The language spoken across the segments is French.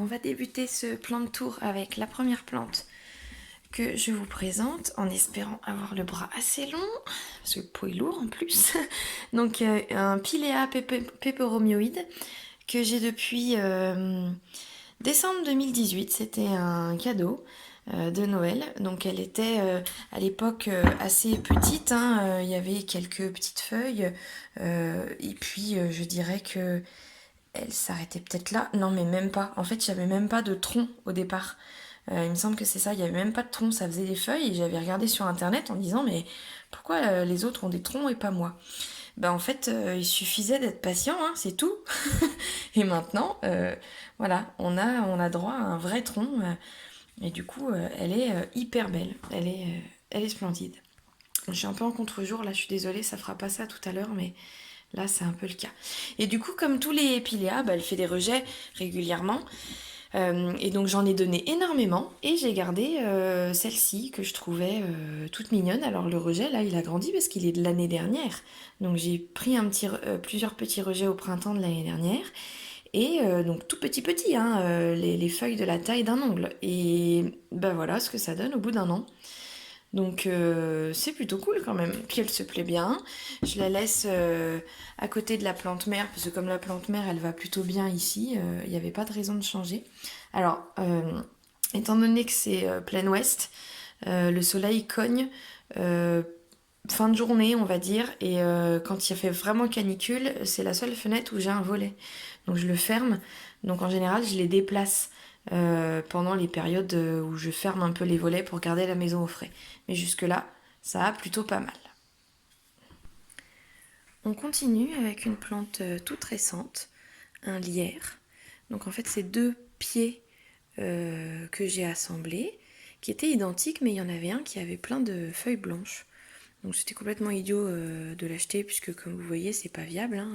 va débuter ce plant de tour avec la première plante que je vous présente en espérant avoir le bras assez long, parce que le pot est lourd en plus. Donc un Pilea peperomioide que j'ai depuis décembre 2018, c'était un cadeau de Noël. Donc elle était à l'époque assez petite, hein. Il y avait quelques petites feuilles et puis je dirais que elle s'arrêtait peut-être là. Non mais même pas, en fait j'avais même pas de tronc au départ. Il me semble que c'est ça, il n'y avait même pas de tronc, ça faisait des feuilles et j'avais regardé sur internet en disant mais pourquoi les autres ont des troncs et pas moi? Ben en fait il suffisait d'être patient, hein, c'est tout. Et maintenant voilà, on a droit à un vrai tronc et du coup elle est hyper belle, elle est splendide. Je suis un peu en contre-jour là, je suis désolée, ça fera pas ça tout à l'heure mais là c'est un peu le cas. Et du coup comme tous les piléas, elle fait des rejets régulièrement. Et donc j'en ai donné énormément et j'ai gardé celle-ci que je trouvais toute mignonne. Alors le rejet là il a grandi parce qu'il est de l'année dernière. Donc j'ai pris plusieurs petits rejets au printemps de l'année dernière. Et donc tout petit hein, les feuilles de la taille d'un ongle. Et ben voilà ce que ça donne au bout d'un an. Donc c'est plutôt cool quand même. Puis elle se plaît bien. Je la laisse à côté de la plante mère, parce que comme la plante mère elle va plutôt bien ici, il n'y avait pas de raison de changer. Alors, étant donné que c'est plein ouest, le soleil cogne fin de journée on va dire, et quand il fait vraiment canicule, c'est la seule fenêtre où j'ai un volet. Donc je le ferme, donc en général je les déplace pendant les périodes où je ferme un peu les volets pour garder la maison au frais. Mais jusque-là, ça a plutôt pas mal. On continue avec une plante toute récente, un lierre. Donc en fait, c'est deux pieds que j'ai assemblés, qui étaient identiques, mais il y en avait un qui avait plein de feuilles blanches. Donc c'était complètement idiot de l'acheter, puisque comme vous voyez, c'est pas viable. Hein.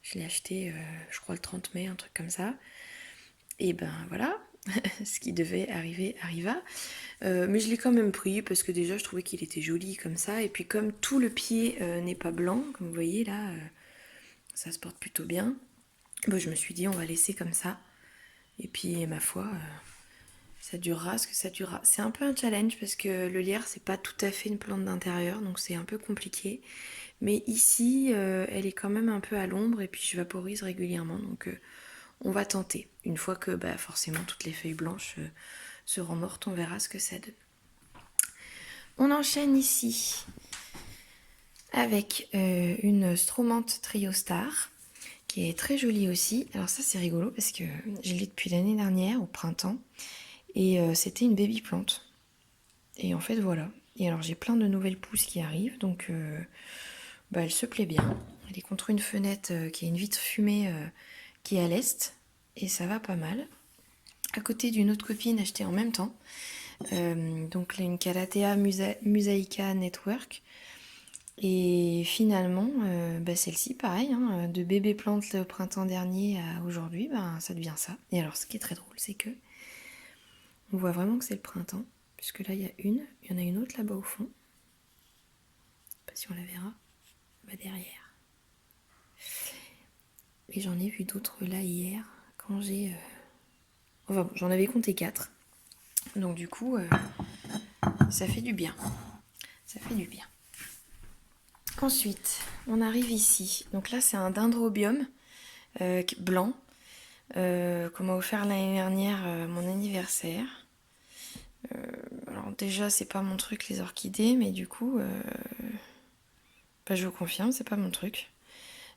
Je l'ai acheté, je crois, le 30 mai, un truc comme ça. Et ben voilà, ce qui devait arriver arriva. Mais je l'ai quand même pris parce que déjà je trouvais qu'il était joli comme ça. Et puis comme tout le pied n'est pas blanc, comme vous voyez là, ça se porte plutôt bien. Bon, je me suis dit on va laisser comme ça. Et puis ma foi, ça durera ce que ça durera. C'est un peu un challenge parce que le lierre c'est pas tout à fait une plante d'intérieur, donc c'est un peu compliqué. Mais ici, elle est quand même un peu à l'ombre et puis je vaporise régulièrement, donc on va tenter. Une fois que forcément toutes les feuilles blanches seront mortes, on verra ce que ça donne. On enchaîne ici avec une Stromante Trio Star qui est très jolie aussi. Alors ça c'est rigolo parce que je l'ai depuis l'année dernière au printemps et c'était une baby plante. Et en fait voilà. Et alors j'ai plein de nouvelles pousses qui arrivent donc elle se plaît bien. Elle est contre une fenêtre qui a une vitre fumée qui est à l'est et ça va pas mal. À côté d'une autre copine achetée en même temps. Donc là, une Calathea Mosaica Network. Et finalement, celle-ci, pareil, hein, de bébé plante au printemps dernier à aujourd'hui, ça devient ça. Et alors, ce qui est très drôle, c'est que on voit vraiment que c'est le printemps, puisque là, il y en a une autre là-bas au fond. Je sais pas si on la verra. Derrière. Et j'en ai vu d'autres là hier, quand j'ai... Enfin, j'en avais compté 4. Donc du coup, ça fait du bien. Ça fait du bien. Ensuite, on arrive ici. Donc là, c'est un dendrobium blanc qu'on m'a offert l'année dernière à mon anniversaire. Alors déjà, c'est pas mon truc les orchidées, mais du coup, je vous confirme, c'est pas mon truc.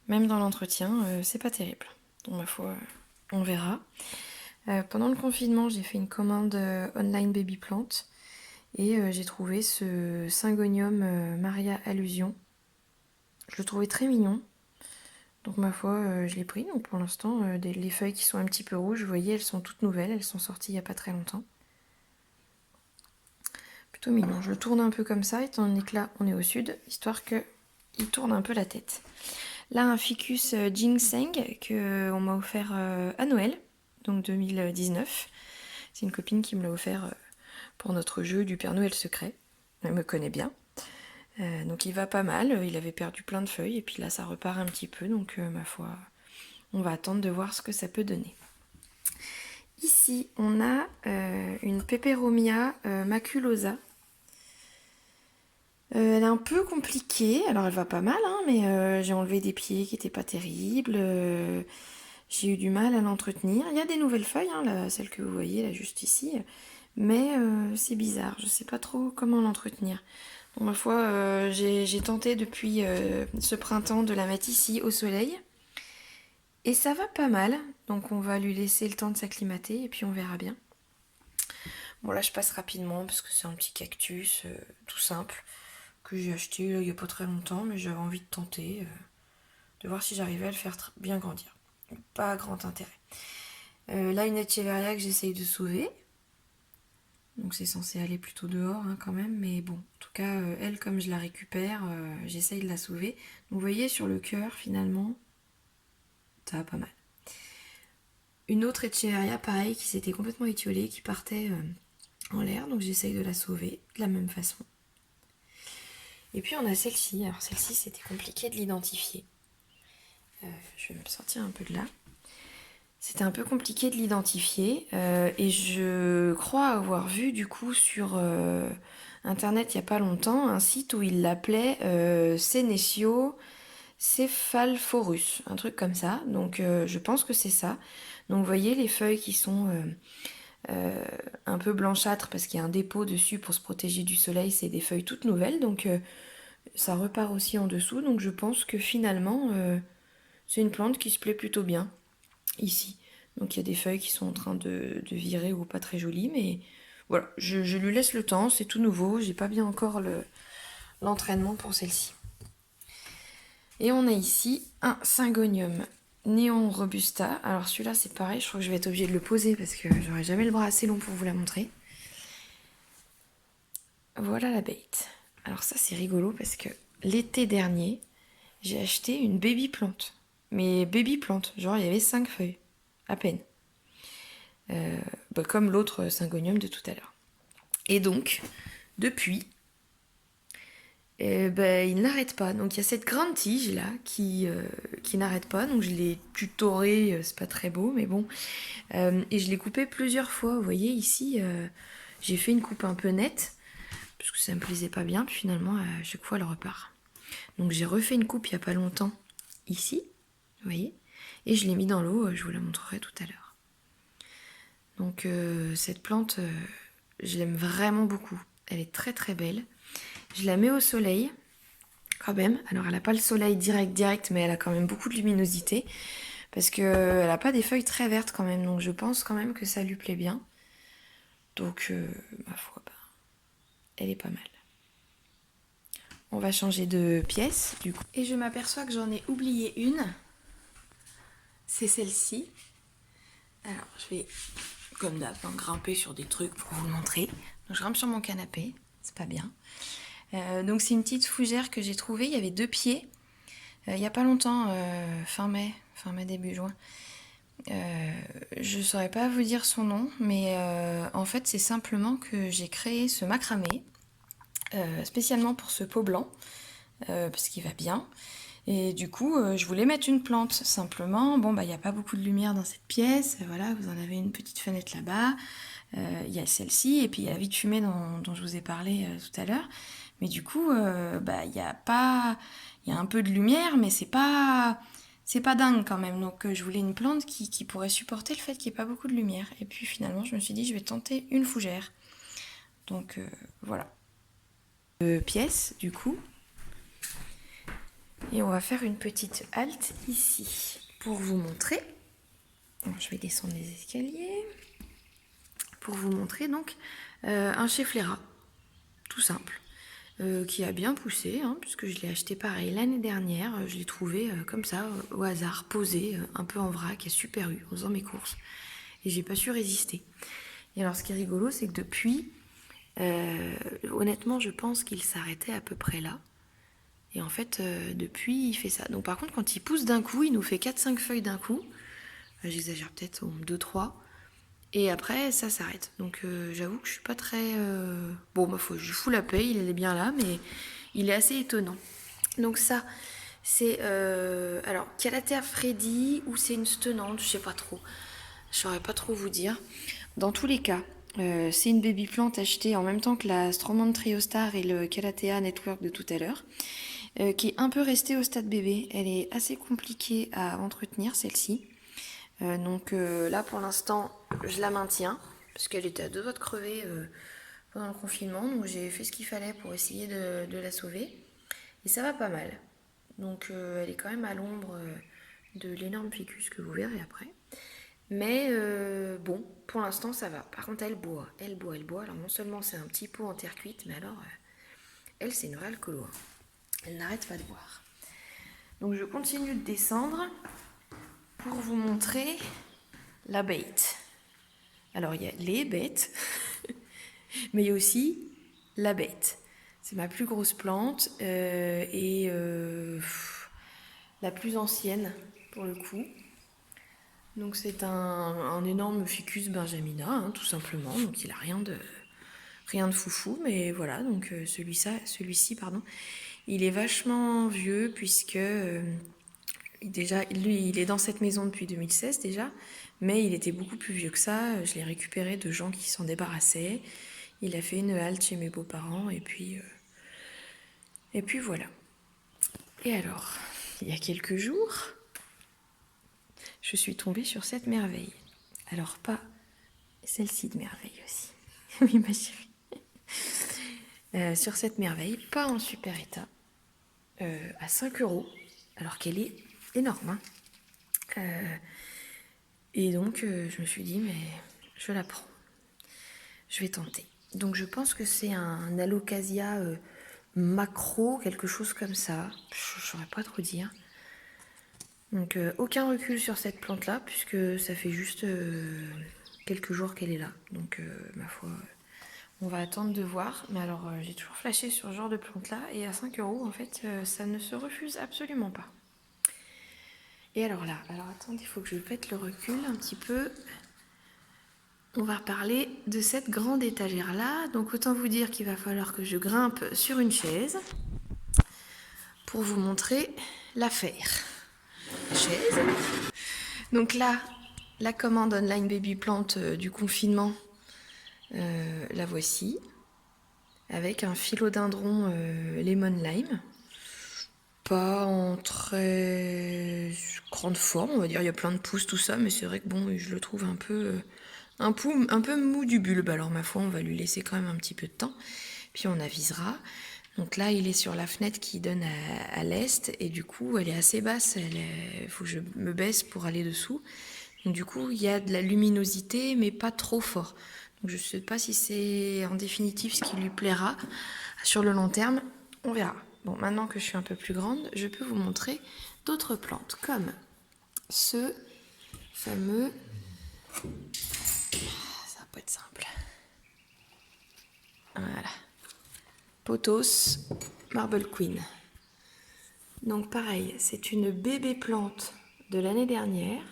Même dans l'entretien, c'est pas terrible. Donc ma foi, on verra. Pendant le confinement, j'ai fait une commande online baby plant et j'ai trouvé ce Syngonium Maria Allusion. Je le trouvais très mignon. Donc ma foi, je l'ai pris. Donc pour l'instant, les feuilles qui sont un petit peu rouges, vous voyez, elles sont toutes nouvelles. Elles sont sorties il n'y a pas très longtemps. Plutôt mignon. Je le tourne un peu comme ça, étant donné que là, on est au sud, histoire qu'il tourne un peu la tête. Là, un ficus ginseng qu'on m'a offert à Noël, donc 2019. C'est une copine qui me l'a offert pour notre jeu du Père Noël secret. Elle me connaît bien. Donc il va pas mal, il avait perdu plein de feuilles et puis là ça repart un petit peu, donc ma foi, on va attendre de voir ce que ça peut donner. Ici, on a une Peperomia maculosa. Elle est un peu compliquée, alors elle va pas mal, hein, mais j'ai enlevé des pieds qui étaient pas terribles. J'ai eu du mal à l'entretenir. Il y a des nouvelles feuilles, hein, là, celle que vous voyez là juste ici, mais c'est bizarre, je sais pas trop comment l'entretenir. Bon, ma foi, j'ai tenté depuis ce printemps de la mettre ici au soleil. Et ça va pas mal, donc on va lui laisser le temps de s'acclimater et puis on verra bien. Bon là je passe rapidement parce que c'est un petit cactus tout simple que j'ai acheté là, il y a pas très longtemps, mais j'avais envie de tenter, de voir si j'arrivais à le faire bien grandir. Pas grand intérêt. Là une Echeveria que j'essaye de sauver. Donc c'est censé aller plutôt dehors hein, quand même, mais bon, en tout cas elle comme je la récupère, j'essaye de la sauver. Donc vous voyez sur le cœur finalement, ça va pas mal. Une autre Echeveria, pareil, qui s'était complètement étiolée, qui partait en l'air, donc j'essaye de la sauver de la même façon. Et puis on a celle-ci. Alors celle-ci, c'était compliqué de l'identifier. Je vais me sortir un peu de là. C'était un peu compliqué de l'identifier et je crois avoir vu du coup sur internet il n'y a pas longtemps un site où il l'appelait Senecio cephalphorus, un truc comme ça. Donc je pense que c'est ça. Donc vous voyez les feuilles qui sont un peu blanchâtres parce qu'il y a un dépôt dessus pour se protéger du soleil, c'est des feuilles toutes nouvelles. Donc ça repart aussi en dessous. Donc je pense que finalement c'est une plante qui se plaît plutôt bien ici. Donc il y a des feuilles qui sont en train de virer ou pas très jolies, mais voilà, je lui laisse le temps, c'est tout nouveau, j'ai pas bien encore l'entraînement pour celle-ci. Et on a ici un Syngonium Néon Robusta. Alors celui-là c'est pareil, je crois que je vais être obligée de le poser parce que j'aurai jamais le bras assez long pour vous la montrer. Voilà la bête. Alors ça c'est rigolo parce que l'été dernier, j'ai acheté une baby plante. Mais baby plante, genre il y avait 5 feuilles, à peine. Comme l'autre Syngonium de tout à l'heure. Et donc, depuis, il n'arrête pas. Donc il y a cette grande tige là qui n'arrête pas. Donc je l'ai tutorée, c'est pas très beau, mais bon. Et je l'ai coupée plusieurs fois. Vous voyez ici, j'ai fait une coupe un peu nette, parce que ça me plaisait pas bien. Puis finalement, à chaque fois, elle repart. Donc j'ai refait une coupe il y a pas longtemps ici, vous voyez. Et je l'ai mis dans l'eau, je vous la montrerai tout à l'heure. Donc cette plante, je l'aime vraiment beaucoup. Elle est très très belle. Je la mets au soleil, quand même. Alors elle n'a pas le soleil direct, mais elle a quand même beaucoup de luminosité. Parce qu'elle n'a pas des feuilles très vertes quand même. Donc je pense quand même que ça lui plaît bien. Donc, ma foi, elle est pas mal. On va changer de pièce, du coup. Et je m'aperçois que j'en ai oublié une. C'est celle-ci. Alors, je vais, comme d'hab, grimper sur des trucs pour vous le montrer. Donc, je grimpe sur mon canapé. C'est pas bien. Donc, c'est une petite fougère que j'ai trouvée. Il y avait 2 pieds. Il n'y a pas longtemps, fin mai, début juin. Je saurais pas vous dire son nom, mais en fait, c'est simplement que j'ai créé ce macramé. Spécialement pour ce pot blanc, parce qu'il va bien. Et du coup, je voulais mettre une plante, simplement. Bon, il n'y a pas beaucoup de lumière dans cette pièce. Voilà, vous en avez une petite fenêtre là-bas. Il y a celle-ci, et puis il y a la vie de fumée dont je vous ai parlé tout à l'heure. Mais du coup, il y a pas... Il y a un peu de lumière, mais c'est pas dingue quand même. Donc je voulais une plante qui pourrait supporter le fait qu'il n'y ait pas beaucoup de lumière. Et puis finalement, je me suis dit, je vais tenter une fougère. Donc voilà. Pièce du coup, et on va faire une petite halte ici pour vous montrer. Alors, je vais descendre les escaliers pour vous montrer donc un Schefflera tout simple qui a bien poussé hein, puisque je l'ai acheté pareil l'année dernière. Je l'ai trouvé comme ça au hasard, posé un peu en vrac à Super U en faisant mes courses, et j'ai pas su résister. Et alors ce qui est rigolo, c'est que depuis honnêtement je pense qu'il s'arrêtait à peu près là. Et en fait, depuis, il fait ça. Donc par contre, quand il pousse d'un coup, il nous fait 4-5 feuilles d'un coup. J'exagère peut-être, 2-3. Et après, ça s'arrête. Donc j'avoue que je suis pas très... Bon, je lui fous la paix, il est bien là, mais il est assez étonnant. Donc ça, c'est... Alors, Calathea Freddy ou c'est une stenante, je sais pas trop. Je saurais pas trop vous dire. Dans tous les cas, c'est une baby plante achetée en même temps que la Stromon Triostar et le Calathea Network de tout à l'heure, qui est un peu restée au stade bébé. Elle est assez compliquée à entretenir, celle-ci. Donc là, pour l'instant, je la maintiens, parce qu'elle était à deux doigts de crever pendant le confinement. Donc j'ai fait ce qu'il fallait pour essayer de la sauver. Et ça va pas mal. Donc elle est quand même à l'ombre de l'énorme ficus que vous verrez après. Mais bon, pour l'instant ça va. Par contre elle boit, elle boit, elle boit. Alors non seulement c'est un petit pot en terre cuite, mais alors elle c'est une vraie colo. Elle n'arrête pas de boire. Donc je continue de descendre pour vous montrer la bête. Alors il y a les bêtes, mais il y a aussi la bête. C'est ma plus grosse plante et la plus ancienne pour le coup. Donc c'est un énorme ficus benjamina, hein, tout simplement. Donc il a rien de foufou, mais voilà. Donc celui-ci, pardon, il est vachement vieux puisque déjà lui, il est dans cette maison depuis 2016 déjà, mais il était beaucoup plus vieux que ça. Je l'ai récupéré de gens qui s'en débarrassaient. Il a fait une halte chez mes beaux-parents et puis voilà. Et alors, il y a quelques jours, je suis tombée sur cette merveille. Alors pas celle-ci de merveille aussi. Oui, ma chérie. Sur cette merveille, pas en super état, à 5 euros, alors qu'elle est énorme. Hein. Et donc, je me suis dit, mais je la prends. Je vais tenter. Donc, je pense que c'est un alocasia macro, quelque chose comme ça. Je ne saurais pas trop dire. Donc, aucun recul sur cette plante-là, puisque ça fait juste quelques jours qu'elle est là. Donc, ma foi, on va attendre de voir. Mais alors, j'ai toujours flashé sur ce genre de plante-là. Et à 5 euros, en fait, ça ne se refuse absolument pas. Et alors là, attendez, il faut que je pète le recul un petit peu. On va parler de cette grande étagère-là. Donc, autant vous dire qu'il va falloir que je grimpe sur une chaise pour vous montrer l'affaire. Chaise. Donc là, la commande online baby plant du confinement, la voici. Avec un philodendron lemon lime. Pas en très grande forme, on va dire. Il y a plein de pousses, tout ça, mais c'est vrai que bon, je le trouve un peu mou du bulbe. Alors ma foi, on va lui laisser quand même un petit peu de temps. Puis on avisera. Donc là, il est sur la fenêtre qui donne à l'est. Et du coup, elle est assez basse. Il faut que je me baisse pour aller dessous. Donc du coup, il y a de la luminosité, mais pas trop fort. Donc je ne sais pas si c'est en définitive ce qui lui plaira. Sur le long terme, on verra. Bon, maintenant que je suis un peu plus grande, je peux vous montrer d'autres plantes, comme ce fameux... Ça va pas être simple. Voilà. Pothos Marble Queen. Donc pareil, c'est une bébé plante de l'année dernière.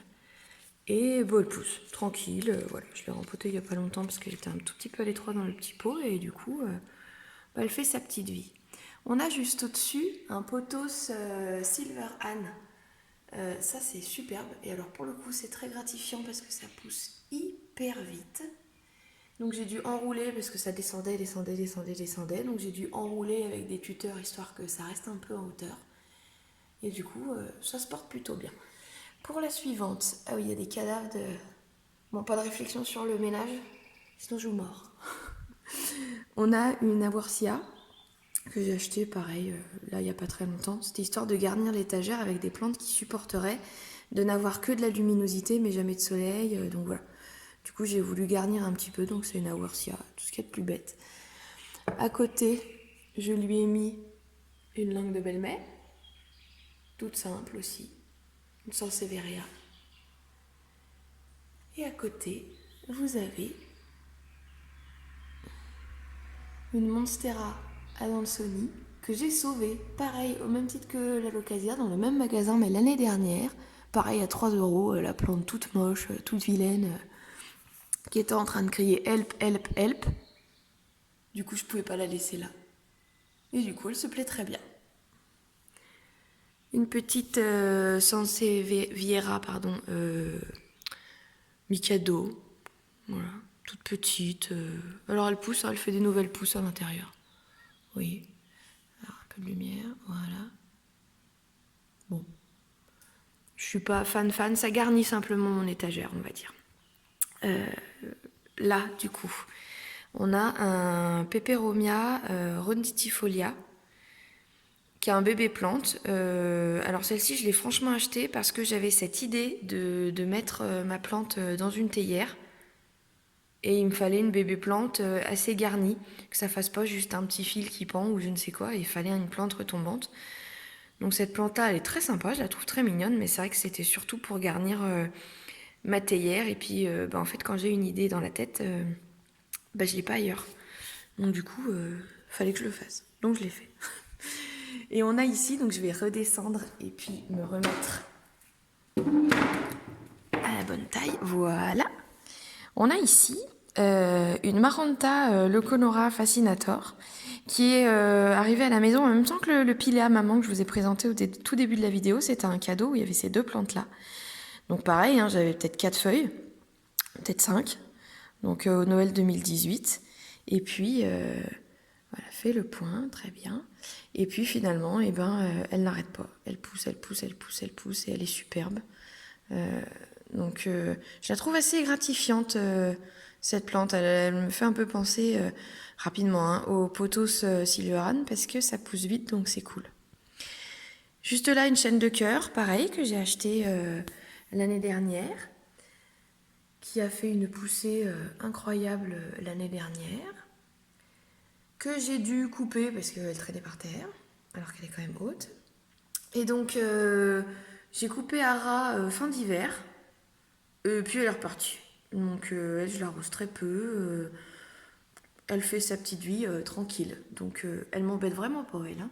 Et bon, elle pousse, tranquille. Voilà, je l'ai rempotée il n'y a pas longtemps parce qu'elle était un tout petit peu à l'étroit dans le petit pot. Et du coup, elle fait sa petite vie. On a juste au-dessus un pothos Silver Anne. Ça, c'est superbe. Et alors, pour le coup, c'est très gratifiant parce que ça pousse hyper vite. Donc, j'ai dû enrouler parce que ça descendait. Donc, j'ai dû enrouler avec des tuteurs histoire que ça reste un peu en hauteur. Et du coup, ça se porte plutôt bien. Pour la suivante, ah oui, il y a des cadavres de... Bon, pas de réflexion sur le ménage, sinon je vous mords. On a une Aworsia que j'ai achetée, pareil, là, il n'y a pas très longtemps. C'était histoire de garnir l'étagère avec des plantes qui supporteraient de n'avoir que de la luminosité, mais jamais de soleil. Donc voilà. Du coup, j'ai voulu garnir un petit peu, donc c'est une Aworsia, tout ce qu'il y a de plus bête. À côté, je lui ai mis une langue de belle-mère, toute simple aussi, une Sansevieria. Et à côté, vous avez une Monstera Adansoni que j'ai sauvée, pareil, au même titre que la Locasia, dans le même magasin, mais l'année dernière. Pareil, à 3 euros, la plante toute moche, toute vilaine, qui était en train de crier help, help, help. Du coup, je pouvais pas la laisser là. Et du coup, elle se plaît très bien. Une petite Sansevieria, pardon, Mikado, voilà, toute petite. Alors elle pousse, hein, elle fait des nouvelles pousses à l'intérieur. Oui. Alors, un peu de lumière, voilà. Bon. Je suis pas fan, ça garnit simplement mon étagère, on va dire. Là, du coup, on a un Peperomia ronditifolia qui a un bébé plante. Alors celle-ci, je l'ai franchement achetée parce que j'avais cette idée de mettre ma plante dans une théière. Et il me fallait une bébé plante assez garnie, que ça fasse pas juste un petit fil qui pend ou je ne sais quoi. Il fallait une plante retombante. Donc cette plante-là, elle est très sympa, je la trouve très mignonne, mais c'est vrai que c'était surtout pour garnir ma théière. Et puis, en fait, quand j'ai une idée dans la tête, je l'ai pas ailleurs. Donc du coup, fallait que je le fasse. Donc je l'ai fait. Et on a ici, donc je vais redescendre et puis me remettre à la bonne taille. Voilà. On a ici une Maranta Leconora Fascinator qui est arrivée à la maison en même temps que le Pilea Maman que je vous ai présenté au tout début de la vidéo. C'était un cadeau où il y avait ces deux plantes-là. Donc pareil, hein, j'avais peut-être 4 feuilles, peut-être 5. Donc au Noël 2018. Et puis, voilà, fait le point, très bien. Et puis finalement, elle n'arrête pas. Elle pousse, elle pousse, elle pousse, elle pousse et elle est superbe. Donc je la trouve assez gratifiante, cette plante. Elle me fait un peu penser rapidement hein, au Pothos Silveran parce que ça pousse vite, donc c'est cool. Juste là, une chaîne de cœur, pareil, que j'ai acheté l'année dernière, qui a fait une poussée incroyable l'année dernière, que j'ai dû couper parce qu'elle traînait par terre, alors qu'elle est quand même haute. Et donc, j'ai coupé à ras fin d'hiver, puis elle est repartie. Donc, elle, je l'arrose très peu. Elle fait sa petite vie tranquille. Donc, elle m'embête vraiment pas, elle. Hein.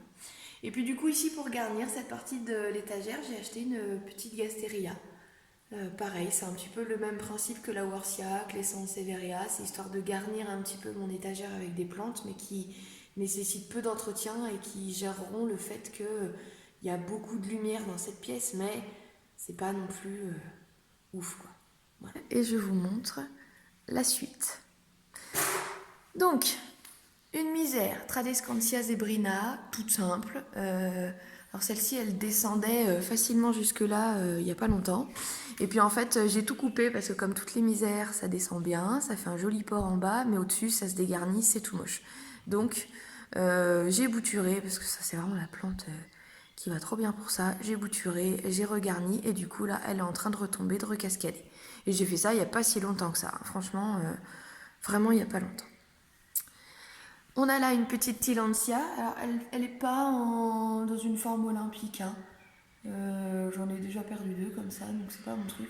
Et puis, du coup, ici, pour garnir cette partie de l'étagère, j'ai acheté une petite Gasteria. Pareil, c'est un petit peu le même principe que la Worcia, que les Sansevieria. C'est histoire de garnir un petit peu mon étagère avec des plantes, mais qui nécessitent peu d'entretien et qui géreront le fait qu'il y a beaucoup de lumière dans cette pièce, mais c'est pas non plus ouf, quoi. Voilà. Et je vous montre la suite. Donc, une misère, Tradescantia zebrina, toute simple. Alors celle-ci, elle descendait facilement jusque-là il n'y a pas longtemps. Et puis en fait, j'ai tout coupé parce que comme toutes les misères, ça descend bien, ça fait un joli port en bas, mais au-dessus, ça se dégarnit, c'est tout moche. Donc, j'ai bouturé, parce que ça, c'est vraiment la plante qui va trop bien pour ça. J'ai bouturé, j'ai regarni, et du coup, là, elle est en train de retomber, de recascader. Et j'ai fait ça il n'y a pas si longtemps que ça. Franchement, vraiment, il n'y a pas longtemps. On a là une petite Tillandsia. Alors, elle n'est pas dans une forme olympique. Hein. J'en ai déjà perdu 2 comme ça, donc c'est pas mon truc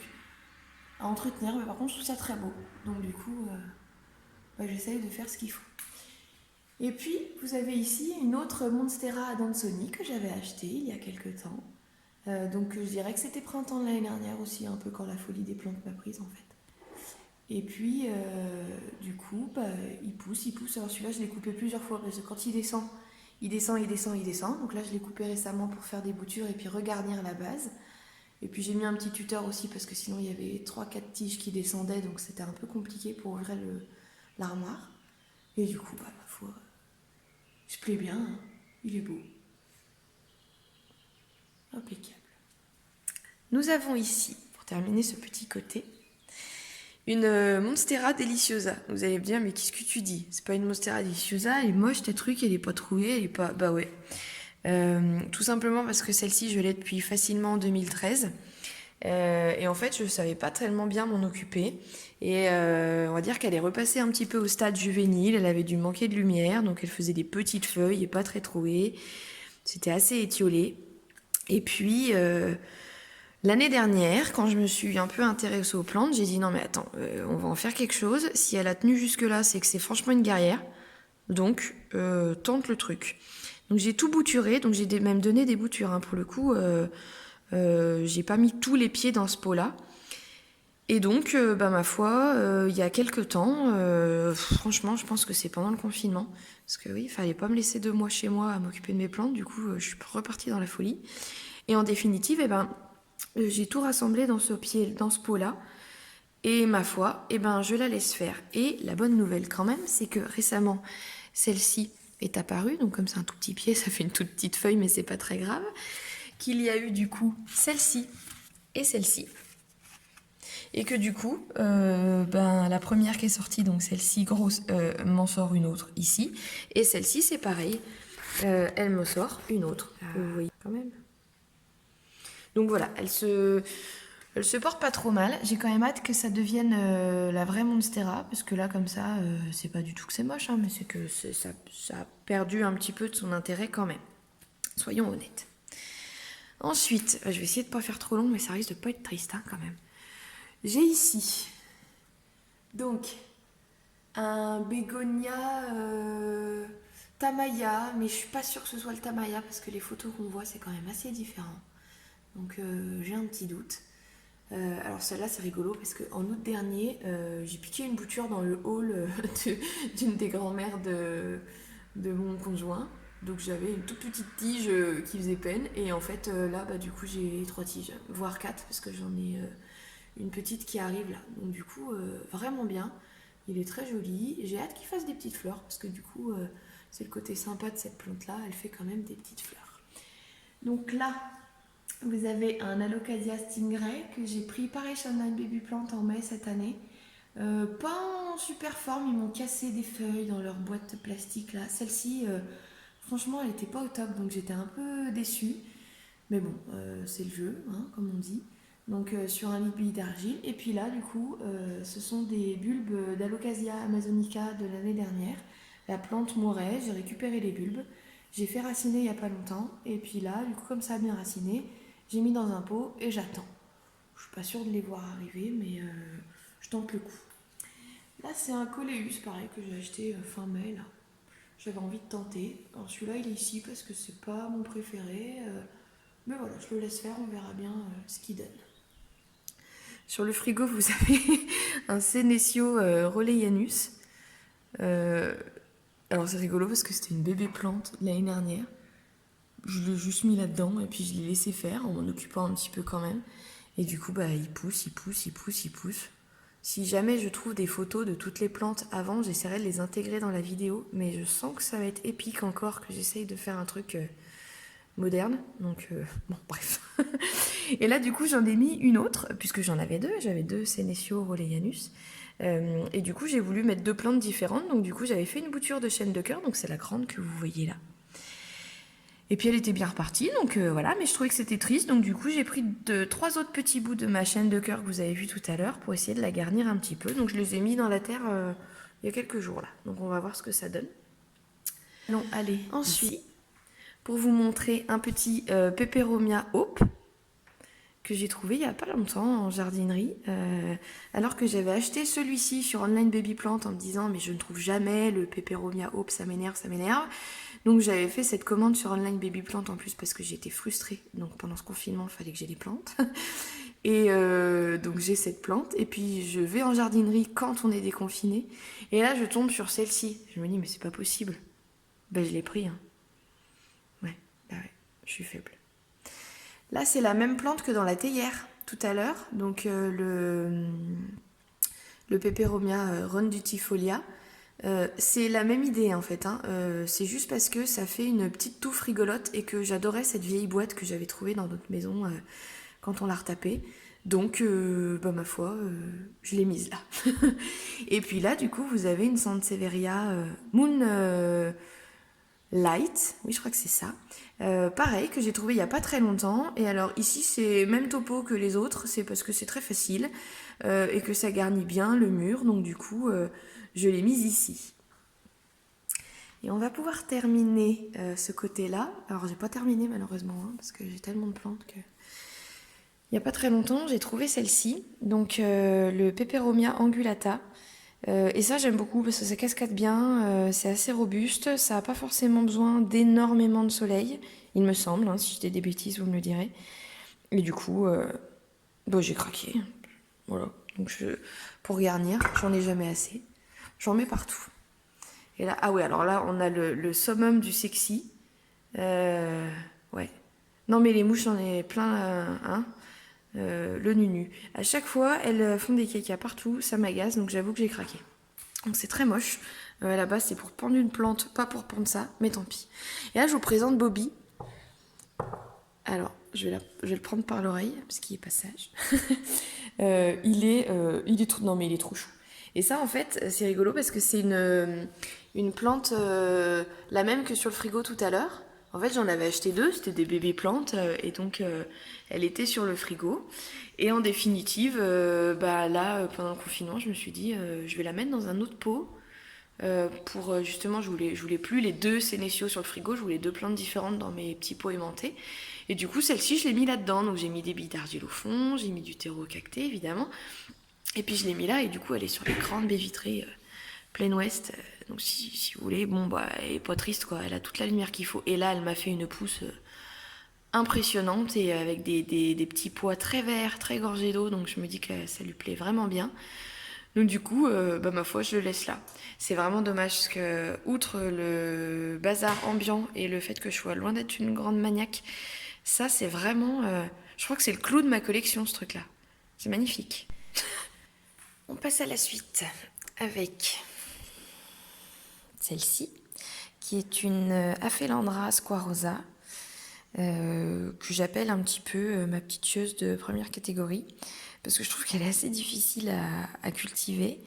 à entretenir. Mais par contre, je trouve ça très beau. Donc du coup, j'essaye de faire ce qu'il faut. Et puis, vous avez ici une autre Monstera adansoni que j'avais achetée il y a quelques temps. Donc je dirais que c'était printemps de l'année dernière aussi, un peu quand la folie des plantes m'a prise en fait. Et puis, du coup, il pousse. Alors celui-là, je l'ai coupé plusieurs fois parce que quand il descend. Donc là, je l'ai coupé récemment pour faire des boutures et puis regarnir la base. Et puis j'ai mis un petit tuteur aussi parce que sinon il y avait 3-4 tiges qui descendaient, donc c'était un peu compliqué pour ouvrir l'armoire. Et du coup, ma foi, il se plaît bien, hein. Il est beau. Impeccable. Nous avons ici, pour terminer ce petit côté, une Monstera Deliciosa. Vous allez me dire, mais qu'est-ce que tu dis? C'est pas une Monstera Deliciosa, elle est moche ta truc, elle est pas trouée, elle est pas... Bah ouais. Tout simplement parce que celle-ci, je l'ai depuis facilement en 2013. Et en fait, je savais pas tellement bien m'en occuper. Et on va dire qu'elle est repassée un petit peu au stade juvénile. Elle avait dû manquer de lumière, donc elle faisait des petites feuilles et pas très trouées. C'était assez étiolé. Et puis... l'année dernière, quand je me suis un peu intéressée aux plantes, j'ai dit non mais attends, on va en faire quelque chose. Si elle a tenu jusque-là, c'est que c'est franchement une guerrière. Donc, tente le truc. Donc j'ai tout bouturé, donc j'ai même donné des boutures. Hein, pour le coup, j'ai pas mis tous les pieds dans ce pot-là. Et donc, ma foi, il y a quelques temps, franchement, je pense que c'est pendant le confinement. Parce que oui, il fallait pas me laisser 2 mois chez moi à m'occuper de mes plantes. Du coup, je suis repartie dans la folie. Et en définitive, j'ai tout rassemblé dans ce pot-là. Et ma foi, eh ben, je la laisse faire. Et la bonne nouvelle quand même, c'est que récemment, celle-ci est apparue. Donc comme c'est un tout petit pied, ça fait une toute petite feuille, mais c'est pas très grave. Qu'il y a eu du coup celle-ci et celle-ci. Et que du coup, ben, la première qui est sortie, donc celle-ci grosse, m'en sort une autre ici. Et celle-ci, c'est pareil. Elle me sort une autre. Vous voyez quand même. Donc voilà, elle se porte pas trop mal. J'ai quand même hâte que ça devienne la vraie Monstera. Parce que là, comme ça, c'est pas du tout que c'est moche, hein, mais c'est que ça a perdu un petit peu de son intérêt quand même. Soyons honnêtes. Ensuite, je vais essayer de pas faire trop long, mais ça risque de pas être triste hein, quand même. J'ai ici, donc, un bégonia Tamaya, mais je suis pas sûre que ce soit le Tamaya parce que les photos qu'on voit c'est quand même assez différent. Donc j'ai un petit doute. Alors celle-là c'est rigolo parce qu'en août dernier, j'ai piqué une bouture dans le hall d'une des grand-mères de mon conjoint. Donc j'avais une toute petite tige qui faisait peine et en fait là bah, du coup j'ai 3 tiges, voire 4 parce que j'en ai une petite qui arrive là. Donc du coup vraiment bien. Il est très joli. J'ai hâte qu'il fasse des petites fleurs parce que du coup, c'est le côté sympa de cette plante-là. Elle fait quand même des petites fleurs. Donc là, vous avez un Alocasia Stingray que j'ai pris pareil chez Online Baby Plant en mai cette année. Pas en super forme, ils m'ont cassé des feuilles dans leur boîte plastique là. Celle-ci, franchement, elle était pas au top donc j'étais un peu déçue. Mais bon, c'est le jeu, hein, comme on dit. Donc sur un lit d'argile. Et puis là, du coup, ce sont des bulbes d'Alocasia amazonica de l'année dernière. La plante mourait, j'ai récupéré les bulbes. J'ai fait raciner il n'y a pas longtemps. Et puis là, du coup, comme ça a bien raciné, j'ai mis dans un pot et j'attends. Je suis pas sûre de les voir arriver, mais je tente le coup. Là, c'est un coléus, pareil, que j'ai acheté fin mai, là. J'avais envie de tenter. Alors celui-là, il est ici parce que c'est pas mon préféré. Mais voilà, je le laisse faire, on verra bien ce qu'il donne. Sur le frigo, vous avez un Senecio Rolleianus. Alors c'est rigolo parce que c'était une bébé plante l'année dernière. Je l'ai juste mis là-dedans et puis je l'ai laissé faire en m'en occupant un petit peu quand même. Et du coup, bah, il pousse. Si jamais je trouve des photos de toutes les plantes avant, j'essaierai de les intégrer dans la vidéo. Mais je sens que ça va être épique encore, que j'essaye de faire un truc moderne. Donc, bon, bref. Et là, du coup, j'en ai mis une autre, puisque j'en avais deux. J'avais deux Senecio Rolleianus. Et du coup, j'ai voulu mettre deux plantes différentes. Donc, du coup, j'avais fait une bouture de chêne de cœur. Donc, c'est la grande que vous voyez là. Et puis, elle était bien repartie. Donc, voilà. Mais je trouvais que c'était triste. Donc, du coup, j'ai pris trois autres petits bouts de ma chêne de cœur que vous avez vu tout à l'heure pour essayer de la garnir un petit peu. Donc, je les ai mis dans la terre il y a quelques jours là. Donc, on va voir ce que ça donne. Allons, allez. Ensuite, pour vous montrer un petit Peperomia Hope que j'ai trouvé il n'y a pas longtemps en jardinerie, alors que j'avais acheté celui-ci sur Online Baby Plant en me disant mais je ne trouve jamais le Peperomia Hope, ça m'énerve. Donc j'avais fait cette commande sur Online Baby Plant en plus parce que j'étais frustrée. Donc pendant ce confinement, il fallait que j'ai des plantes. Et donc j'ai cette plante et puis je vais en jardinerie quand on est déconfiné. Et là je tombe sur celle-ci. Je me dis mais c'est pas possible. Ben je l'ai pris. Hein. Ouais, je suis faible. Là, c'est la même plante que dans la théière tout à l'heure. Donc, le Peperomia rondutifolia. C'est la même idée en fait. Hein. C'est juste parce que ça fait une petite touffe rigolote et que j'adorais cette vieille boîte que j'avais trouvée dans notre maison quand on l'a retapée. Donc, bah, ma foi, je l'ai mise là. Et puis là, du coup, vous avez une Sansevieria Moon Light, oui je crois que c'est ça. Pareil, que j'ai trouvé il n'y a pas très longtemps. Et alors ici c'est même topo que les autres, c'est parce que c'est très facile et que ça garnit bien le mur. Donc du coup, je l'ai mise ici. Et on va pouvoir terminer ce côté-là. Alors j'ai pas terminé malheureusement, hein, parce que j'ai tellement de plantes que... Il n'y a pas très longtemps, j'ai trouvé celle-ci. Donc le Peperomia angulata. Et ça j'aime beaucoup parce que ça cascade bien, c'est assez robuste, ça n'a pas forcément besoin d'énormément de soleil, il me semble, hein, si je dis des bêtises vous me le direz. Et du coup, bon, j'ai craqué, voilà. Donc pour garnir, j'en ai jamais assez, j'en mets partout. Et là, ah ouais, alors là on a le summum du sexy, ouais. Non mais les mouches j'en ai plein, hein. le nunu. À chaque fois, elles font des caca partout, ça m'agace, donc j'avoue que j'ai craqué. Donc c'est très moche. À la base, c'est pour pendre une plante, pas pour pendre ça, mais tant pis. Et là, je vous présente Bobby. Alors, je vais le prendre par l'oreille, parce qu'il est pas sage. Il est trop... Non, mais il est trop chou. Et ça, en fait, c'est rigolo parce que c'est une plante la même que sur le frigo tout à l'heure. En fait, j'en avais acheté 2, c'était des bébés plantes, et donc elle était sur le frigo. Et en définitive, là, pendant le confinement, je me suis dit, je vais la mettre dans un autre pot. Pour justement, je voulais plus les 2 sénéciaux sur le frigo, je voulais 2 plantes différentes dans mes petits pots aimantés. Et du coup, celle-ci, je l'ai mis là-dedans. Donc j'ai mis des billes d'argile au fond, j'ai mis du terreau cacté, évidemment. Et puis je l'ai mis là, et du coup, elle est sur les grandes baies vitrées plein ouest. Donc si vous voulez, elle est pas triste, quoi. Elle a toute la lumière qu'il faut. Et là, elle m'a fait une pousse impressionnante, et avec des petits pois très verts, très gorgés d'eau. Donc je me dis que ça lui plaît vraiment bien. Donc du coup, ma foi, je le laisse là. C'est vraiment dommage parce que, outre le bazar ambiant et le fait que je sois loin d'être une grande maniaque, ça c'est vraiment... je crois que c'est le clou de ma collection, ce truc-là. C'est magnifique. On passe à la suite avec celle-ci, qui est une Aphelandra squarosa, que j'appelle un petit peu ma petite chieuse de première catégorie, parce que je trouve qu'elle est assez difficile à cultiver.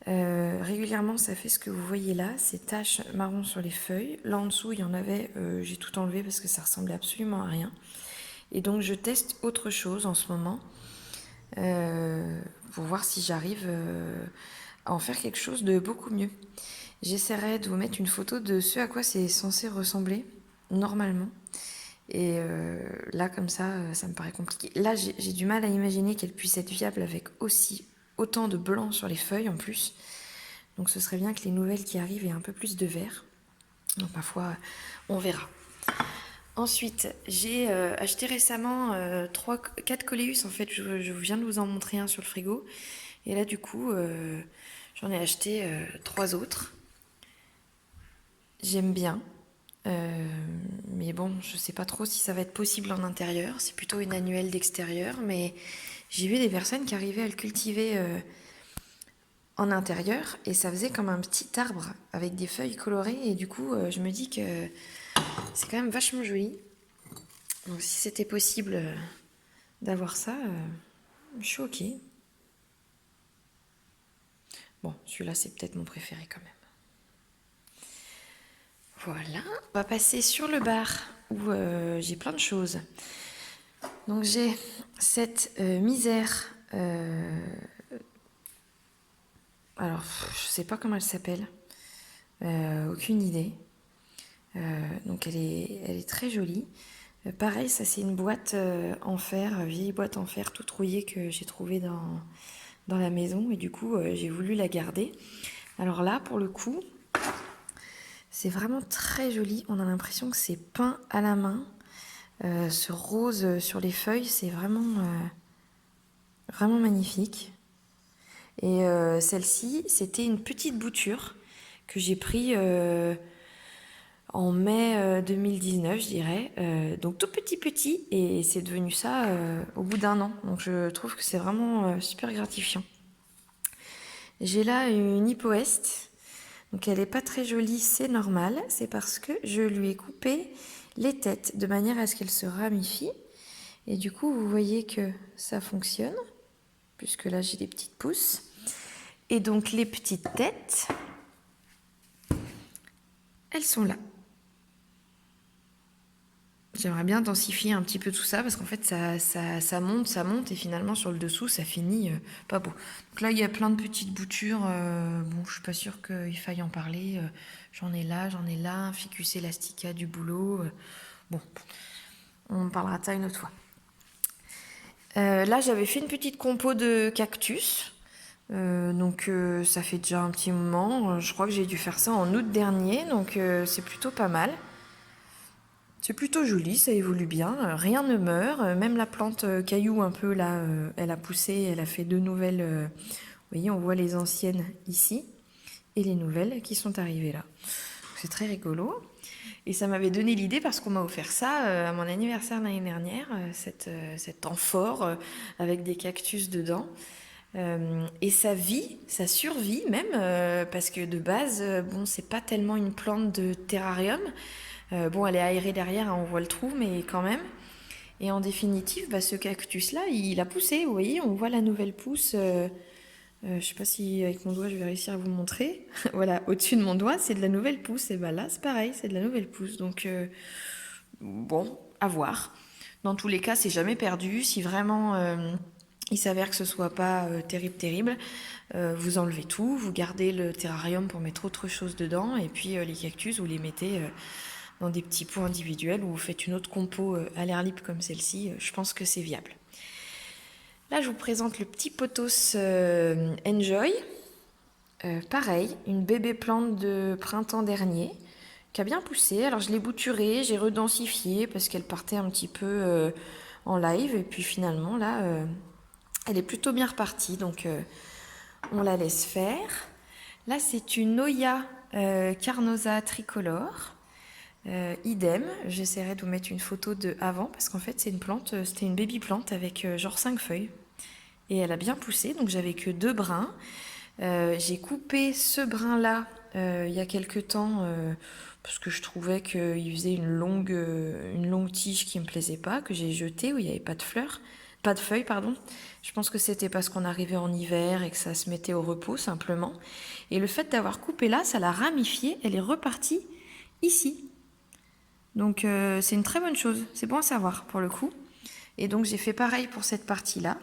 Régulièrement, ça fait ce que vous voyez là, ces taches marron sur les feuilles. Là en dessous, il y en avait, j'ai tout enlevé parce que ça ressemblait absolument à rien. Et donc je teste autre chose en ce moment, pour voir si j'arrive à en faire quelque chose de beaucoup mieux. J'essaierai de vous mettre une photo de ce à quoi c'est censé ressembler, normalement. Et là, comme ça me paraît compliqué. Là, j'ai du mal à imaginer qu'elle puisse être viable avec autant de blanc sur les feuilles en plus. Donc ce serait bien que les nouvelles qui arrivent aient un peu plus de vert. Donc ma foi, on verra. Ensuite, j'ai acheté récemment 4 coléus. En fait, je viens de vous en montrer un sur le frigo. Et là, du coup, j'en ai acheté 3 autres. J'aime bien. Mais bon, je sais pas trop si ça va être possible en intérieur. C'est plutôt une annuelle d'extérieur. Mais j'ai vu des personnes qui arrivaient à le cultiver en intérieur. Et ça faisait comme un petit arbre avec des feuilles colorées. Et du coup, je me dis que c'est quand même vachement joli. Donc si c'était possible d'avoir ça, je suis ok. Bon, celui-là, c'est peut-être mon préféré quand même. Voilà, on va passer sur le bar où j'ai plein de choses. Donc j'ai cette misère, alors je sais pas comment elle s'appelle, aucune idée. Donc elle est très jolie. Pareil, ça c'est une boîte en fer, vieille boîte en fer toute rouillée que j'ai trouvée dans la maison, et du coup j'ai voulu la garder. Alors là, pour le coup, c'est vraiment très joli. On a l'impression que c'est peint à la main. Ce rose sur les feuilles, c'est vraiment magnifique. Et celle-ci, c'était une petite bouture que j'ai pris en mai 2019, je dirais. Donc tout petit, et c'est devenu ça au bout d'un an. Donc je trouve que c'est vraiment super gratifiant. J'ai là une hypoeste. Donc elle n'est pas très jolie, c'est normal. C'est parce que je lui ai coupé les têtes de manière à ce qu'elle se ramifie. Et du coup, vous voyez que ça fonctionne, puisque là j'ai des petites pousses. Et donc les petites têtes, elles sont là. J'aimerais bien densifier un petit peu tout ça, parce qu'en fait ça monte, et finalement sur le dessous ça finit pas beau. Donc là il y a plein de petites boutures, bon je suis pas sûre qu'il faille en parler. J'en ai là, un ficus elastica du boulot. Bon, on parlera de ça une autre fois. Là j'avais fait une petite compo de cactus. Donc ça fait déjà un petit moment. Je crois que j'ai dû faire ça en août dernier, donc c'est plutôt pas mal. C'est plutôt joli, ça évolue bien, rien ne meurt, même la plante caillou un peu là, elle a poussé, elle a fait 2 nouvelles, vous voyez, on voit les anciennes ici, et les nouvelles qui sont arrivées là. c'est très rigolo. Et ça m'avait donné l'idée parce qu'on m'a offert ça à mon anniversaire l'année dernière, cet amphore avec des cactus dedans. Et ça survit même, parce que de base, bon, c'est pas tellement une plante de terrarium. Bon, elle est aérée derrière, hein, on voit le trou, mais quand même. Et en définitive, bah, ce cactus-là, il a poussé, vous voyez, on voit la nouvelle pousse. Je sais pas si avec mon doigt je vais réussir à vous montrer. Voilà, au-dessus de mon doigt, c'est de la nouvelle pousse. Et bah là, c'est pareil, c'est de la nouvelle pousse. Donc, bon, à voir. Dans tous les cas, c'est jamais perdu. Si vraiment il s'avère que ce soit pas terrible, vous enlevez tout, vous gardez le terrarium pour mettre autre chose dedans, et puis les cactus, vous les mettez dans des petits pots individuels, ou vous faites une autre compo à l'air libre comme celle-ci. Je pense que c'est viable. Là, je vous présente le petit pothos Enjoy. Pareil, une bébé plante de printemps dernier qui a bien poussé. Alors je l'ai bouturée, j'ai redensifié parce qu'elle partait un petit peu en live. Et puis finalement, là, elle est plutôt bien repartie. Donc on la laisse faire. Là, c'est une Oya Carnosa tricolore. Idem, j'essaierai de vous mettre une photo de avant parce qu'en fait c'est une plante, c'était une baby plante avec genre 5 feuilles et elle a bien poussé, donc j'avais que 2 brins. J'ai coupé ce brin là il y a quelques temps parce que je trouvais qu'il faisait une longue tige qui me plaisait pas, que j'ai jeté, où il n'y avait pas de fleurs, pas de feuilles pardon. Je pense que c'était parce qu'on arrivait en hiver et que ça se mettait au repos simplement, et le fait d'avoir coupé là, ça l'a ramifiée, elle est repartie ici. Donc c'est une très bonne chose, c'est bon à savoir pour le coup. Et donc j'ai fait pareil pour cette partie-là.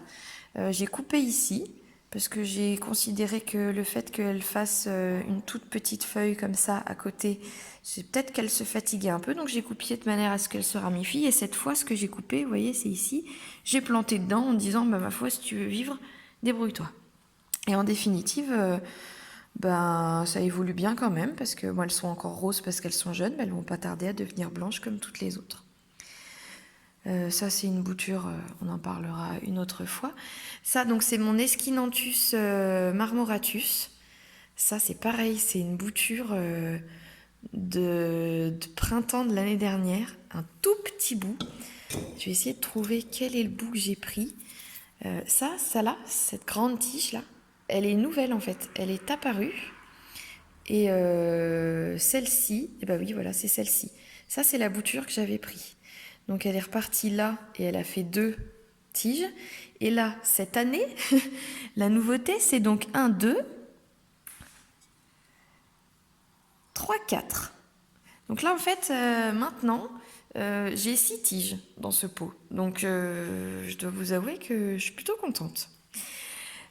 J'ai coupé ici parce que j'ai considéré que le fait qu'elle fasse une toute petite feuille comme ça à côté, c'est peut-être qu'elle se fatiguait un peu. Donc j'ai coupé de manière à ce qu'elle se ramifie. Et cette fois, ce que j'ai coupé, vous voyez, c'est ici. J'ai planté dedans en disant, bah, ma foi, si tu veux vivre, débrouille-toi. Et en définitive... ben, ça évolue bien quand même, parce que elles sont encore roses parce qu'elles sont jeunes, mais elles vont pas tarder à devenir blanches comme toutes les autres. Ça, c'est une bouture, on en parlera une autre fois. Ça, donc, c'est mon Esquinanthus marmoratus. Ça, c'est pareil, c'est une bouture de printemps de l'année dernière, un tout petit bout. Je vais essayer de trouver quel est le bout que j'ai pris. Ça là, cette grande tige là, elle est nouvelle en fait, elle est apparue. Et celle-ci, et bah oui, voilà, c'est celle-ci. Ça, c'est la bouture que j'avais pris. Donc elle est repartie là et elle a fait 2 tiges. Et là, cette année, la nouveauté, c'est donc 1, 2, 3, 4. Donc là, en fait, maintenant, j'ai 6 tiges dans ce pot. Donc je dois vous avouer que je suis plutôt contente.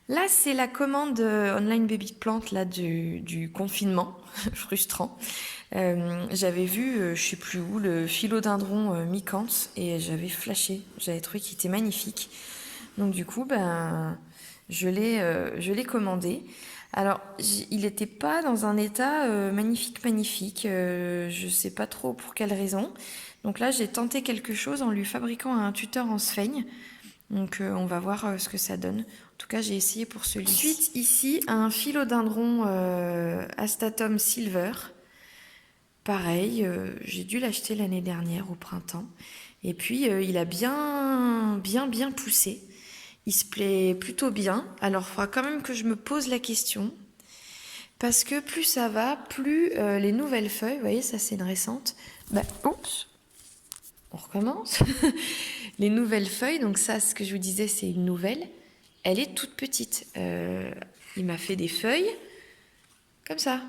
Là, c'est la commande online baby plant là, du confinement, frustrant. J'avais vu, je sais plus où, le philodendron micanthe et j'avais flashé. J'avais trouvé qu'il était magnifique. Donc du coup, ben, je l'ai commandé. Alors, il n'était pas dans un état magnifique. Je sais pas trop pour quelle raison. Donc là, j'ai tenté quelque chose en lui fabriquant un tuteur en sphaigne. Donc on va voir ce que ça donne. En tout cas, j'ai essayé pour celui-ci. Ensuite, ici, un philodendron Astatum silver. Pareil, j'ai dû l'acheter l'année dernière au printemps. Et puis, il a bien poussé. Il se plaît plutôt bien. Alors, il faudra quand même que je me pose la question. Parce que plus ça va, plus les nouvelles feuilles, vous voyez, ça c'est une récente. Oups, on recommence. Les nouvelles feuilles, donc ça, ce que je vous disais, c'est une nouvelle. Elle est toute petite. Il m'a fait des feuilles comme ça.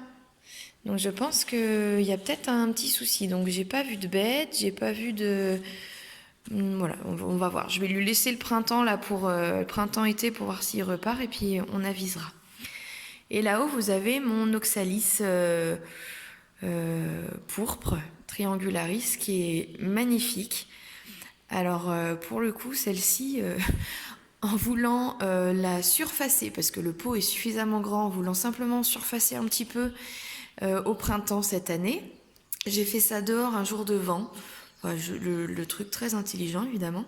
Donc je pense qu'il y a peut-être un petit souci. Donc j'ai pas vu de bête, j'ai pas vu de... Voilà, on va voir. Je vais lui laisser le printemps là pour le printemps-été pour voir s'il repart et puis on avisera. Et là-haut, vous avez mon Oxalis pourpre, triangularis, qui est magnifique. Alors pour le coup, celle-ci, en voulant la surfacer, parce que le pot est suffisamment grand, en voulant simplement surfacer un petit peu au printemps cette année, j'ai fait ça dehors un jour de vent. Enfin, le truc très intelligent évidemment.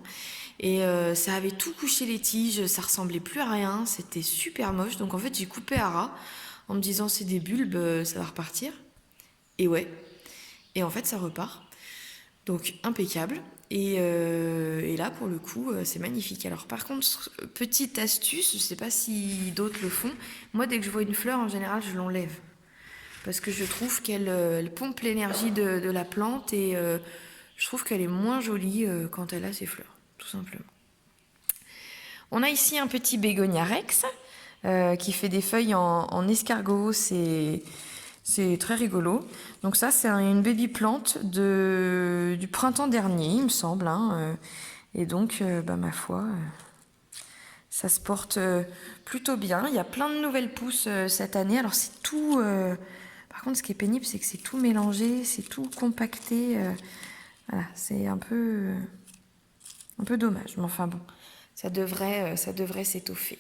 Et ça avait tout couché les tiges, ça ressemblait plus à rien, c'était super moche. Donc en fait j'ai coupé à ras en me disant c'est des bulbes, ça va repartir. Et ouais, et en fait ça repart. Donc impeccable. Et là pour le coup c'est magnifique. Alors par contre, petite astuce, je sais pas si d'autres le font, moi dès que je vois une fleur en général je l'enlève. Parce que je trouve qu'elle elle pompe l'énergie de la plante et je trouve qu'elle est moins jolie quand elle a ses fleurs, tout simplement. On a ici un petit bégonia rex qui fait des feuilles en escargot, c'est très rigolo. Donc ça, c'est une baby plante du printemps dernier, il me semble, hein. Et donc, ma foi, ça se porte plutôt bien. Il y a plein de nouvelles pousses cette année. Alors c'est tout... Par contre, ce qui est pénible, c'est que c'est tout mélangé, c'est tout compacté. Voilà, c'est un peu dommage. Mais enfin bon, ça devrait s'étoffer.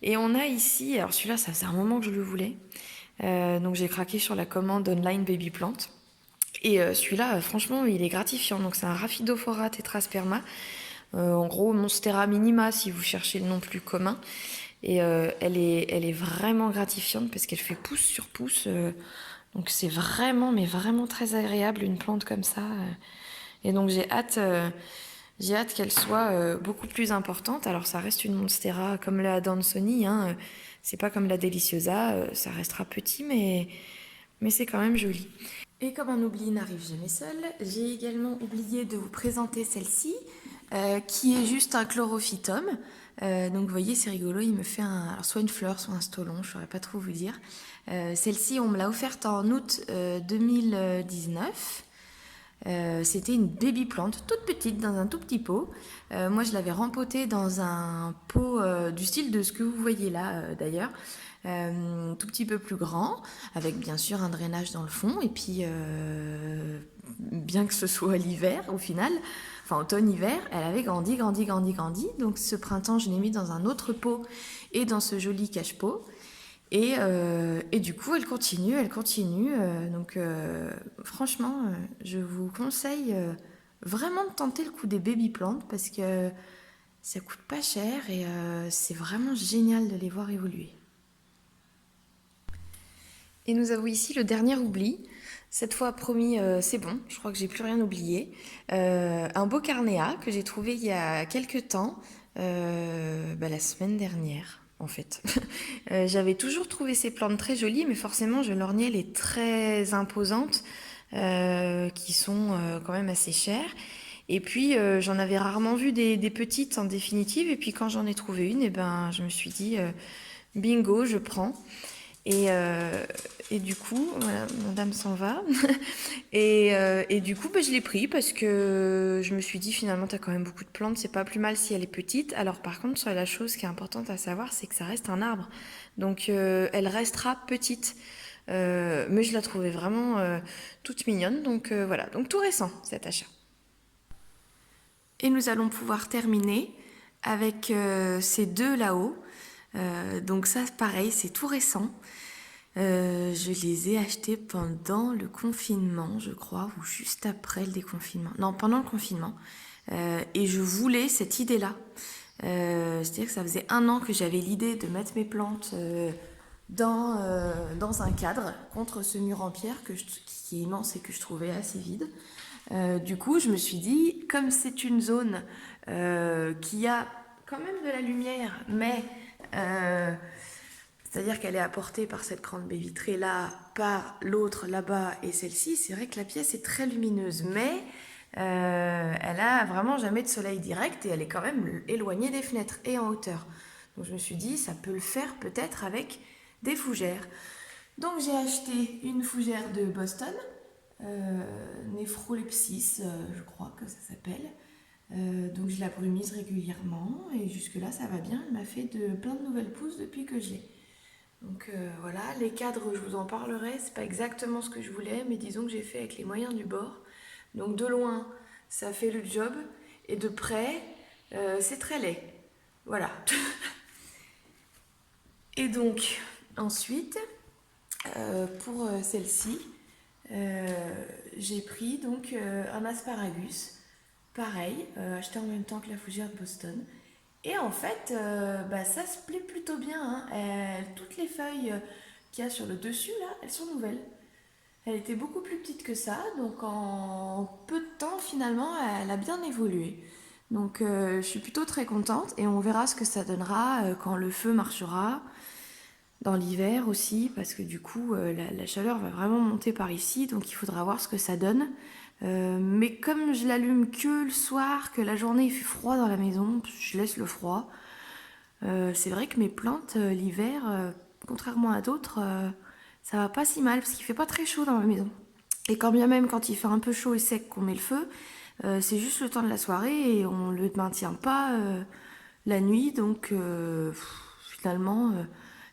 Et on a ici... Alors celui-là, ça faisait un moment que je le voulais. Donc j'ai craqué sur la commande online Baby Plant. Et celui-là, franchement, il est gratifiant. Donc c'est un Rhaphidophora tetrasperma. En gros, Monstera minima si vous cherchez le nom plus commun. Et elle est vraiment gratifiante parce qu'elle fait pouce sur pouce. Donc c'est vraiment, mais vraiment très agréable une plante comme ça. Et donc j'ai hâte qu'elle soit beaucoup plus importante. Alors ça reste une Monstera comme la Dansoni, hein. C'est pas comme la Deliciosa, ça restera petit, mais c'est quand même joli. Et comme un oubli n'arrive jamais seul, j'ai également oublié de vous présenter celle-ci, qui est juste un chlorophytum. Donc vous voyez, c'est rigolo, il me fait alors soit une fleur, soit un stolon, je ne saurais pas trop vous dire. Celle-ci, on me l'a offerte en août 2019. C'était une baby plante toute petite dans un tout petit pot. Moi je l'avais rempotée dans un pot du style de ce que vous voyez là d'ailleurs, tout petit peu plus grand, avec bien sûr un drainage dans le fond. Et puis bien que ce soit l'hiver au final, enfin automne-hiver, elle avait grandi. Donc ce printemps je l'ai mis dans un autre pot et dans ce joli cache-pot. Et du coup, elle continue. Donc, franchement, je vous conseille vraiment de tenter le coup des baby plantes parce que ça coûte pas cher et c'est vraiment génial de les voir évoluer. Et nous avons ici le dernier oubli. Cette fois, promis, c'est bon, je crois que j'ai plus rien oublié. Un beau carnéa que j'ai trouvé il y a quelques temps, la semaine dernière en fait. J'avais toujours trouvé ces plantes très jolies, mais forcément je lorgnais les très imposantes, qui sont quand même assez chères. Et puis j'en avais rarement vu des petites en définitive, et puis quand j'en ai trouvé une, et ben, je me suis dit, bingo, je prends. Et du coup, voilà, madame s'en va. Et du coup, je l'ai pris parce que je me suis dit finalement, tu as quand même beaucoup de plantes, c'est pas plus mal si elle est petite. Alors par contre, sur la chose qui est importante à savoir, c'est que ça reste un arbre. Donc elle restera petite. Mais je la trouvais vraiment toute mignonne. Donc voilà, donc tout récent cet achat. Et nous allons pouvoir terminer avec ces deux là-haut. Donc ça, pareil, c'est tout récent. Je les ai achetés pendant le confinement, je crois, ou juste après le déconfinement. Non, pendant le confinement. Et je voulais cette idée-là. C'est-à-dire que ça faisait 1 an que j'avais l'idée de mettre mes plantes dans un cadre contre ce mur en pierre qui est immense et que je trouvais assez vide. Du coup, je me suis dit, comme c'est une zone qui a quand même de la lumière, mais c'est-à-dire qu'elle est apportée par cette grande baie vitrée là, par l'autre là-bas et celle-ci, c'est vrai que la pièce est très lumineuse, mais elle a vraiment jamais de soleil direct et elle est quand même éloignée des fenêtres et en hauteur. Donc je me suis dit, ça peut le faire peut-être avec des fougères. Donc j'ai acheté une fougère de Boston, Nephrolepsis, je crois que ça s'appelle. Donc je la brumise régulièrement et jusque-là ça va bien. Elle m'a fait plein de nouvelles pousses depuis que j'ai. Donc voilà, les cadres, je vous en parlerai, c'est pas exactement ce que je voulais, mais disons que j'ai fait avec les moyens du bord. Donc de loin, ça fait le job, et de près, c'est très laid. Voilà. Et donc, ensuite, pour celle-ci, j'ai pris donc un asparagus, pareil, acheté en même temps que la fougère de Boston. Et en fait, ça se plaît plutôt bien, hein. Toutes les feuilles qu'il y a sur le dessus, là, elles sont nouvelles. Elle était beaucoup plus petite que ça, donc en peu de temps finalement elle a bien évolué. Donc je suis plutôt très contente et on verra ce que ça donnera quand le feu marchera, dans l'hiver aussi, parce que du coup la chaleur va vraiment monter par ici, donc il faudra voir ce que ça donne. Mais comme je l'allume que le soir, que la journée il fait froid dans la maison, je laisse le froid. C'est vrai que mes plantes l'hiver, contrairement à d'autres, ça va pas si mal parce qu'il fait pas très chaud dans ma maison. Et quand bien même quand il fait un peu chaud et sec qu'on met le feu, c'est juste le temps de la soirée et on le maintient pas la nuit, donc finalement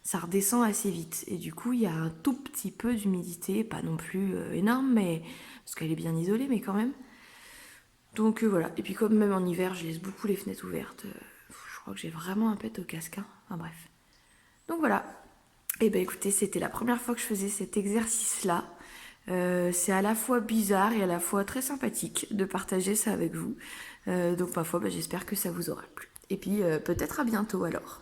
ça redescend assez vite. Et du coup il y a un tout petit peu d'humidité, pas non plus énorme, mais parce qu'elle est bien isolée, mais quand même. Donc voilà. Et puis comme même en hiver, je laisse beaucoup les fenêtres ouvertes. Je crois que j'ai vraiment un pet au casque, hein. Enfin bref. Donc voilà. Et ben écoutez, c'était la première fois que je faisais cet exercice-là. C'est à la fois bizarre et à la fois très sympathique de partager ça avec vous. Donc ma foi, j'espère que ça vous aura plu. Et puis peut-être à bientôt alors.